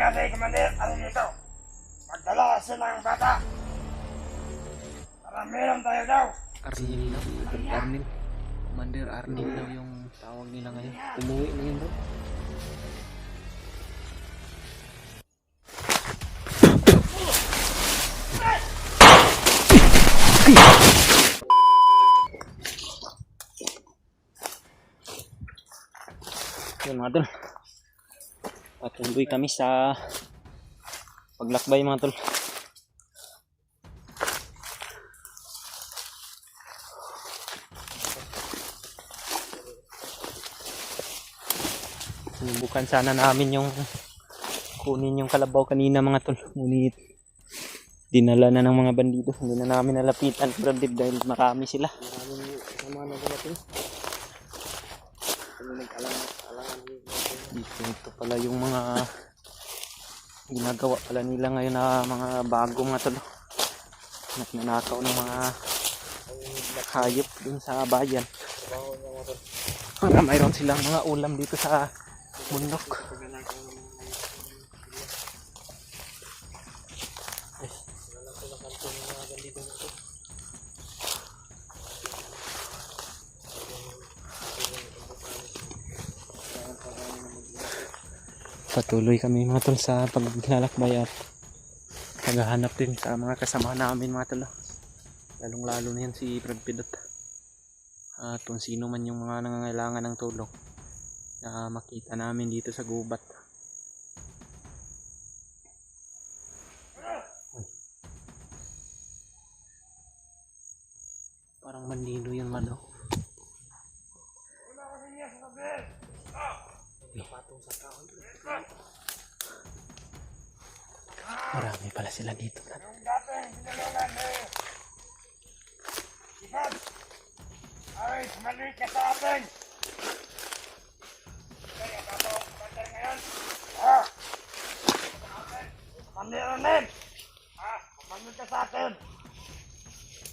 nga kay Commander Arnildo. Magdala kasi ng bata. Para meron tayo daw. Arnil daw, Arnil. Commander Arnil daw yung tawag nila ngayon. Umuwi na yun bro. Yun mga tol, patuloy kami sa paglakbay mga tol. Sinubukan sana namin yung kunin yung kalabaw kanina mga tol, ngunit dinala na ng mga bandido. Hindi na namin nalapitan dahil marami sila. Maraming kasama na dumating. Dito ito pala yung mga ginagawa pala nila ngayon na mga bago mga tol. Nagnanakaw ng mga hayop dun sa bayan. Para mayroon silang mga ulam dito sa bundok. Patuloy kami mga tol sa paglalakbay at paghahanap din sa mga kasama namin mga tol. Lalong lalo na yan si Brad Pidot at kung sino man yung mga nangangailangan ng tulong na makita namin dito sa gubat. Parang bandido yan man. Marami pala sila dito. Ay, maliit ka sa atin. Kaya ako, Commander ngayon. Commander Arnil. Commander ka sa atin.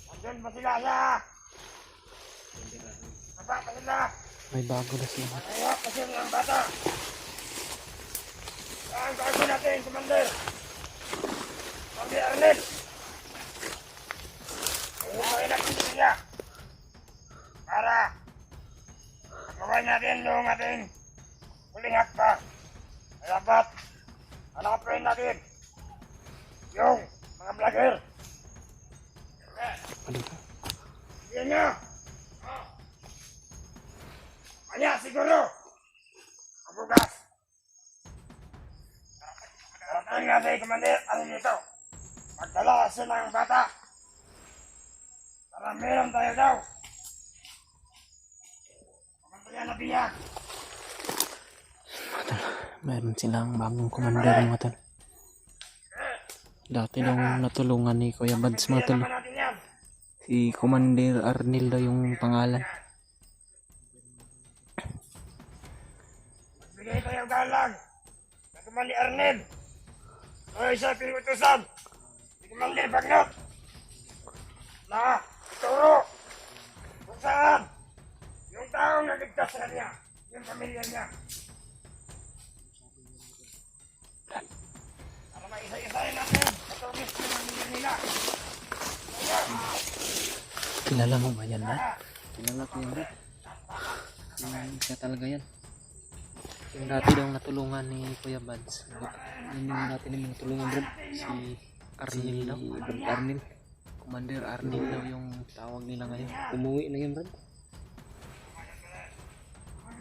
Nandun ba sila sa? Naba pa sila. May bago na sila. Ayaw kasi ng bata. Saan gagawin natin, Commander? Commander Arnil. Umuhay natin sila. Para magawa natin yung ating huling hakta. Kaya ba't hanapin natin yung mga vlogger. Yan nyo. Kanya siguro mabugas. Parating natin, Commander Arnildo. Magdala kasi ng bata. Para meron tayo daw. Meron silang bagong commander mga tol. Dati daw natulungan ni Kuya Bads mga tol. Si Commander Arnil daw yung pangalan. Bigay tayo galang na Commander Arnil. Ay sa pinutusan si Commander Bagnot na turo kung saan yung taong nagligtas sa kanya, yung pamilya niya. Para maisa-isahin natin sa tumis ng pamilya nila. Kilala mo ba yan, ha? Kilala ko yan, ha? Siya talaga yan. Yung dati daw natulungan ni Kuya Bads. Yun yung dati namin natulungan, bro. Si Arnil daw. Arnil. Commander Arnil daw yung tawag nila ngayon. Umuwi na yun, bro.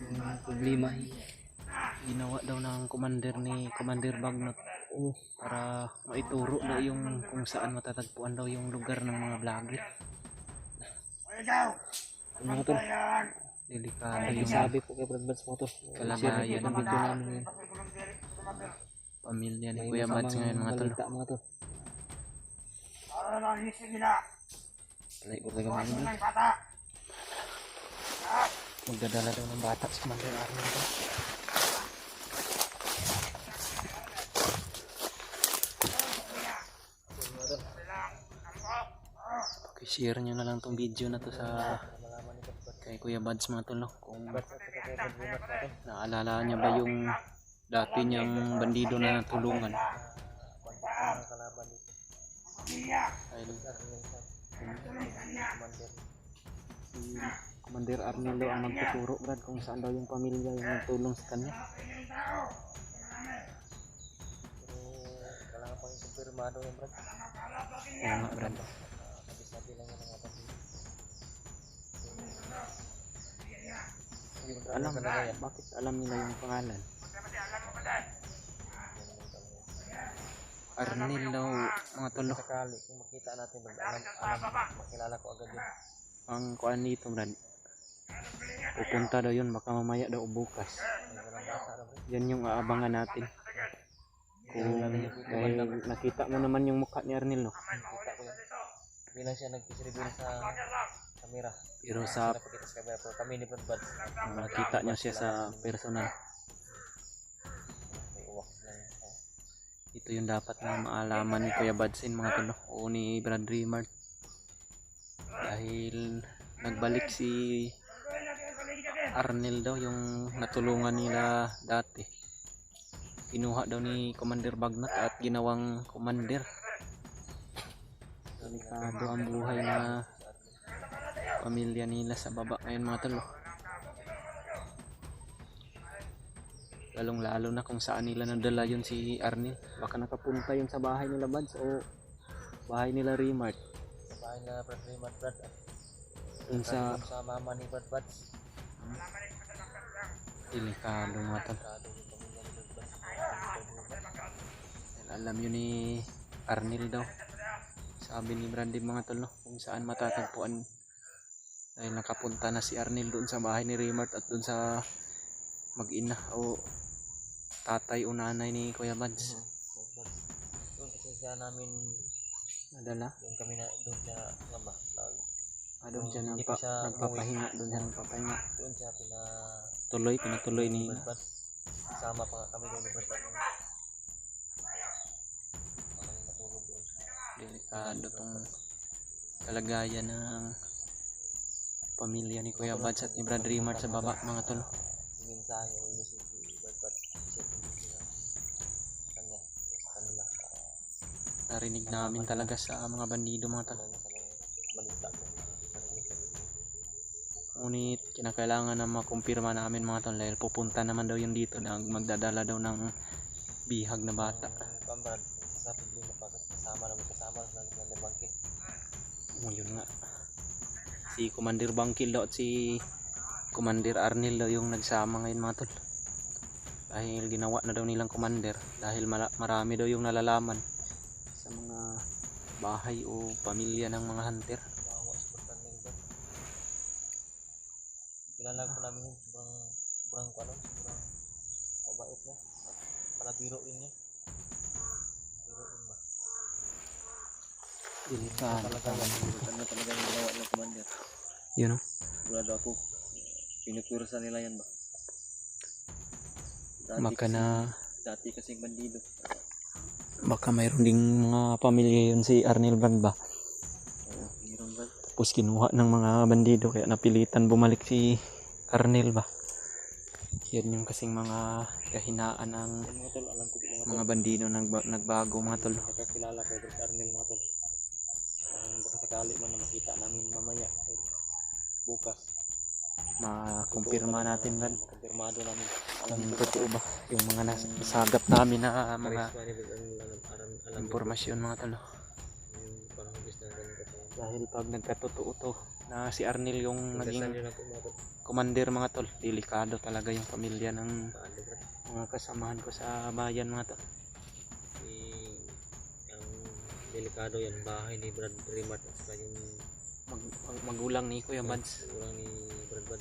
Yung problema ginawa daw ng commander ni Commander Bagnot para maituro daw yung kung saan matatagpuan daw yung lugar ng mga vlogger. Ano to? Delikado yung sabi po kay Brad Bads mo to. Kalagayan ng video namin ngayon. Pamilya ni Kuya Bads ngayon mga tol. Para nahisin nila. Palay ko talaga mga tol. Magdadala daw ng bata sa Commander Arnil to. share nyo na lang tong video na to sa kay Kuya Bads mga tol, no? Kung naalala niya ba yung dati niyang bandido na natulungan. Ang kalaban dito. Dahil Arnel sa commander. si Commander Arnel daw ang magtuturo, Brad, kung saan daw yung pamilya yung nagtulong sa kanya. Pero kailangan pang ikumpirmado yan, Brad. Oo nga, Brad. Sabi-sabi lang yan ng mga bandito. Alam, bakit alam nila yung pangalan? Arnel daw, mga tolo. Sakali kung makita natin, Brad, makilala ko agad yun. Ang kuan dito, Brad. Pupunta daw yun, baka mamaya daw o bukas. May walang basa na, Brad. Yan yung aabangan natin. Kung dahil nakita mo naman yung mukha ni Arnel, no? Kita ko yan. Bilang siya nagpis-reveal sa camera. Pero sa Napakita sa camera. Pero kami ni Brad, nakita niya siya sa personal. may uwak lang. Ito yung dapat na maalaman ni Kuya Badsin, mga tolo, o ni Brad Rimart. Dahil nagbalik si Arnel daw, yung natulungan nila dati. Kinuha daw ni Commander Bagnat at ginawang commander. Delikado ang buhay na pamilya nila sa baba ngayon, mga tolo. Lalong lalo na kung saan nila nadala yun si Arnel. Baka nakapunta yun sa bahay nila Bads o bahay nila Rimart. Sa bahay na Brad Raymond, Brad. Dun sa Sa mama ni Brad Brad. delikado, mga tolo. Kado yung pamilya ni Brad Brad. Alam yun ni Arnel daw, sabi ni Brandy, mga tol, no, kung saan matatagpuan. Dahil nakapunta na si Arnel doon sa bahay ni Rimart at doon sa mag-ina o tatay o nanay ni Kuya Mads. Doon kasi siya namin, Nadala? doon siya ngamba. Doon siya Hindi pa siya nagpapahinga. Doon siya nagpapahinga. Doon siya Pinatuloy ni Brad Brad. Sama pa kami doon ni Brad Brad. Parang natulog doon. delikado tong kalagayan ng pamilya ni Kuya Mads at ni Brad Rimart sa baba, mga tol. Mensahe o message ni Brad Brad. Siya kanya. Sa kanila. Narinig namin talaga sa mga bandido, mga tol. Balita ko. Ngunit kinakailangan na makumpirma namin, mga tol, dahil pupunta naman daw yun dito na magdadala daw ng bihag na bata. Brad, sa problema pa kasama sa bangkit. Yun nga, si Commander Bangkil daw at si Commander Arnel daw yung nagsama ngayon, mga tol, dahil ginawa na daw nilang commander dahil marami daw yung nalalaman sa mga bahay o pamilya ng mga hunter. Bawa sa pertanding Brad. Kilala ko namin yun, sobrang mabait na. Para biro rin niya. Biro rin ba? Delikado Talaga yung ginawa ng commander. yun, no? Sigurado ako, pinukursa nila yan ba? Dati kasing bandido. Baka mayroon ding mga pamilya yun si Arnel Brad ba, Meron ba? tapos kinuha ng mga bandido kaya napilitan bumalik si Arnel ba. Yan yung kasing mga kahinaan ng Mga tol, alam ko mga bandido nagbago, mga tol. nakakilala kay Brad Arnel mga tol. Baka sakali man na makita namin mamaya. Bukas. Makumpirma natin, Brad, Kumpirmado namin. kung totoo ba yung mga nasagap namin na mga Karisma ni Brad Arnel, alam impormasyon, mga tol. yung parang hugis na ganun katawan. Dahil pag nagkatotoo to na si Arnel yung Dasal naging yun ako mga tol. commander, mga tol, delikado talaga yung pamilya ng Paano Brad? mga kasamahan ko sa bayan, mga tol. Ang delikado yan, bahay ni Brad Rimart at saka yung Magulang ni Kuya Mads. ulang ni Brad Brad.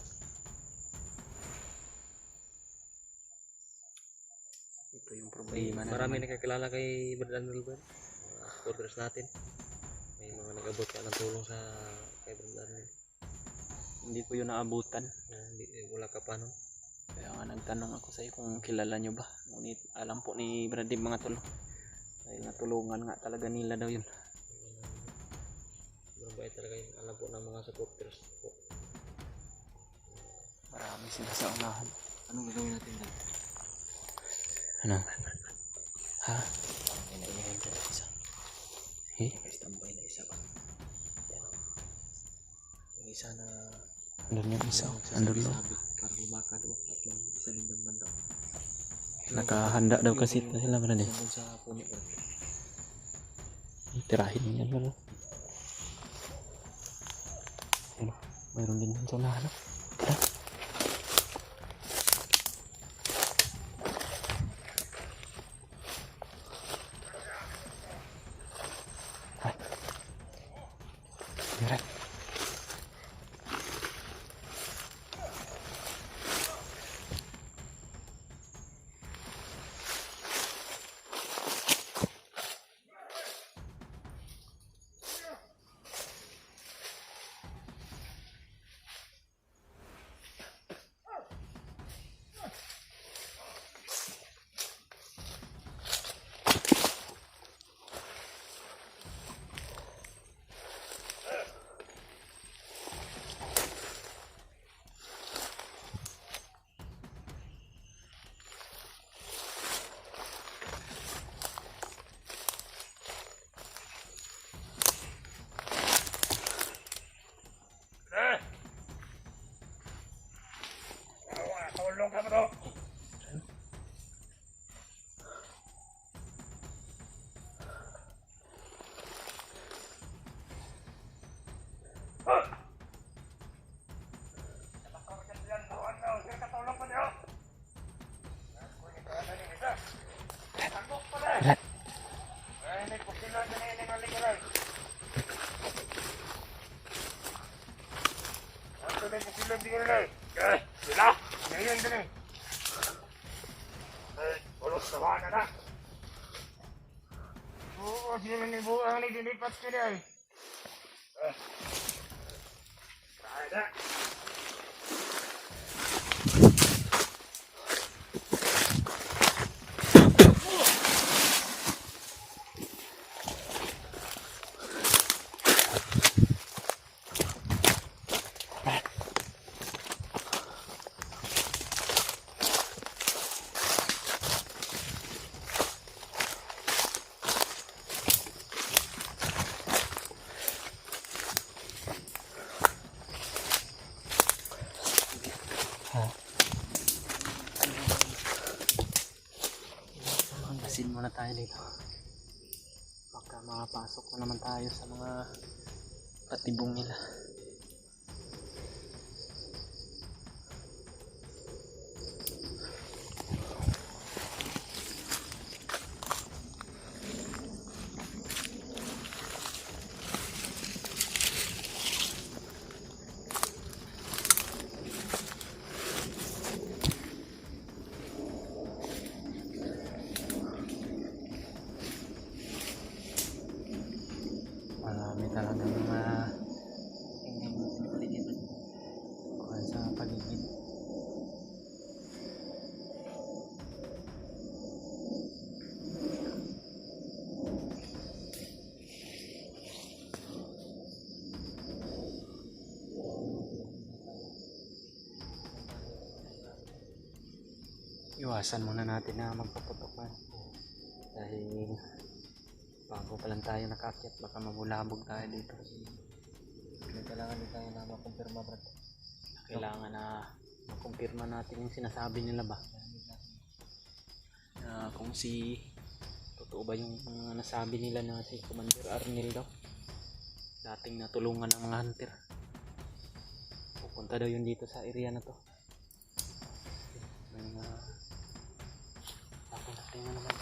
Ito yung problema na Marami naman. nakakilala kay Brad Arnel Brad. Mga supporters natin. May mga nag-abot pa ng tulong sa kay Brad Arnel. Hindi ko yun naabutan. Wala ka pa no? Kaya nga nagtanong ako sa iyo kung kilala nyo ba. Ngunit alam po ni Brad, mga tol, dahil natulungan nga talaga nila daw yun. Mabait talaga yung alam po ng mga supporters po. Marami sila sa unahan. Anong gagawin natin dyan? Ano? Ha? Parang inaingay dyan ang isa. Eh? May standby na isa ba? Yan. Yung isa na Andun yung isa. yung Andun lang. sabi-sabi. Parang lumakad o tatlong isa din ng banda. Nakahanda daw kasi sila man eh. Yung sa puno ko. Tirahin niya lang. Ano? Mayroon din sa unahan. Tara. Ay. Tara. Tulong ka mo to. Dilipat ko na eh. Ada. Basin muna tayo dito. Baka makapasok na naman tayo sa mga patibong nila. Marami talagang Tingnan mo natin yung paligid. kuhan sa paligid. Iwasan muna natin na magpaputokan dahil bago pa lang tayo nakaakyat, baka mabulabog tayo dito. Kailangan din tayo na makumpirma, Brad. Kailangan na makumpirma natin yung sinasabi nila ba, na kung totoo ba yung mga nasabi nila na si Commander Arnel daw dating natulungan ng mga hunter. Pupunta daw yun dito sa area na to. May mga natin na naman.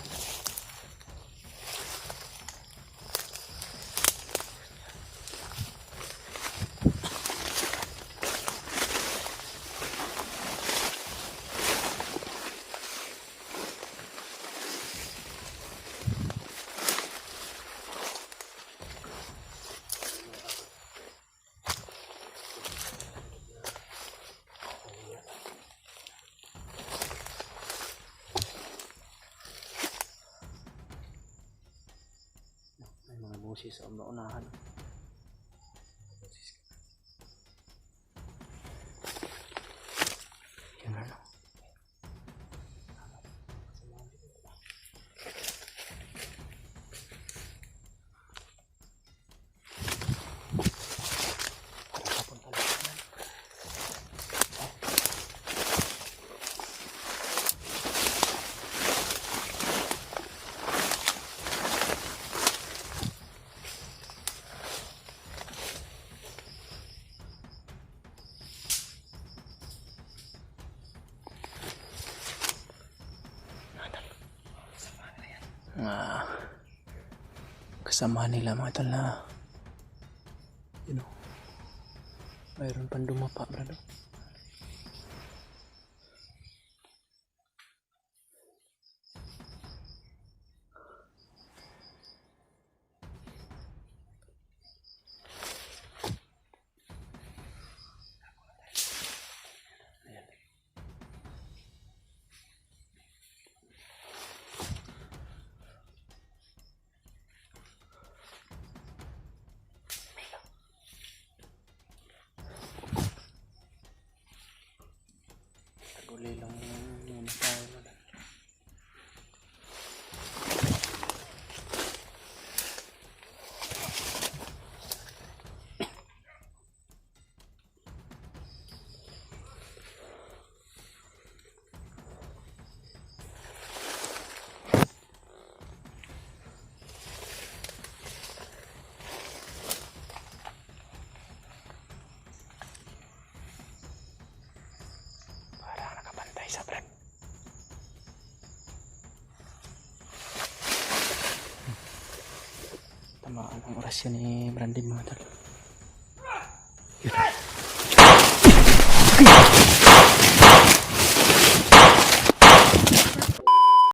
Boses sa unahan. Yan na. kasama nila mga tol na mayroon pang dumapa brado. Gulay lang muna tayo na. Sa brad. Tamaan ang orasyon ni Brandon mga tol. Yun.